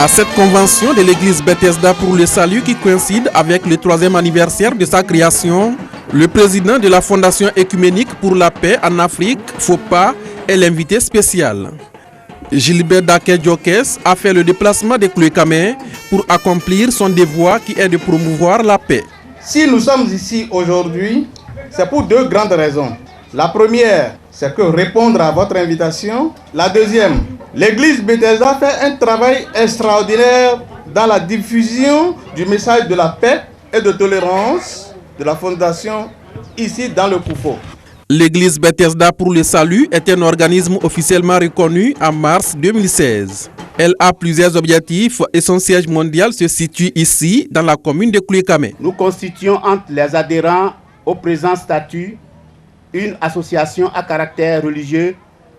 À cette convention de l'église Bethesda pour le salut qui coïncide avec le 3e anniversaire de sa création, le président de la Fondation Œcuménique pour la paix en Afrique, FOPA, est l'invité spécial. Gilbert Daké-Diokès a fait le déplacement de Kouékamé pour accomplir son devoir qui est de promouvoir la paix. Si nous sommes ici aujourd'hui, c'est pour deux grandes raisons. La première, c'est que répondre à votre invitation. La deuxième, l'église Bethesda fait un travail extraordinaire dans la diffusion du message de la paix et de tolérance de la fondation ici dans le Koufo. L'église Bethesda pour le salut est un organisme officiellement reconnu en mars 2016. Elle a plusieurs objectifs et son siège mondial se situe ici, dans la commune de Kouékamé. Nous constituons entre les adhérents au présent statut une association à caractère religieux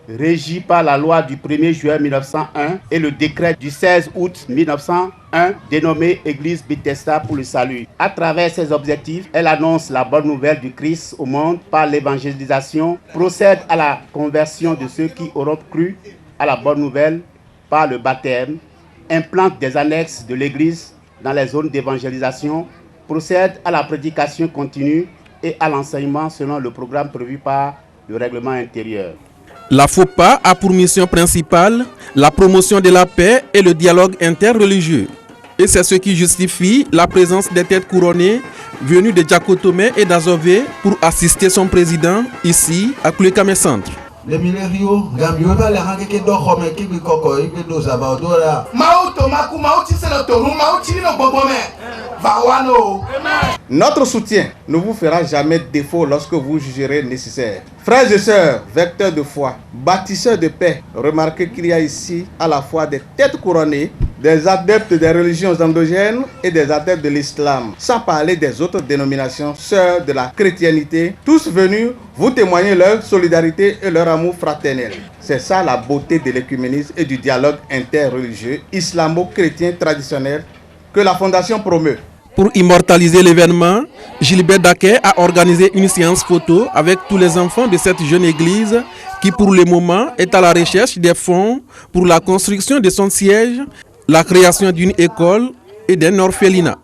régie par la loi du 1er juin 1901 et le décret du 16 août 1901 dénommé Église Bethesda pour le salut. À travers ses objectifs, elle annonce la bonne nouvelle du Christ au monde par l'évangélisation, procède à la conversion de ceux qui auront cru à la bonne nouvelle par le baptême, implante des annexes de l'Église dans les zones d'évangélisation, procède à la prédication continue et à l'enseignement selon le programme prévu par le règlement intérieur. La FOPA a pour mission principale la promotion de la paix et le dialogue interreligieux. Et c'est ce qui justifie la présence des têtes couronnées venues de Diakotomé et d'Azové pour assister son président ici à Kouékamé Centre. Notre soutien ne vous fera jamais défaut lorsque vous jugerez nécessaire. Frères et sœurs, vecteurs de foi, bâtisseurs de paix, remarquez qu'il y a ici à la fois des têtes couronnées, des adeptes des religions endogènes et des adeptes de l'islam, sans parler des autres dénominations, sœurs de la chrétienté, tous venus vous témoigner leur solidarité et leur amour fraternel. C'est ça la beauté de l'écuménisme et du dialogue interreligieux islamo-chrétien traditionnel que la Fondation promeut. Pour immortaliser l'événement, Gilbert Daké a organisé une séance photo avec tous les enfants de cette jeune église qui pour le moment est à la recherche des fonds pour la construction de son siège, la création d'une école et d'un orphelinat.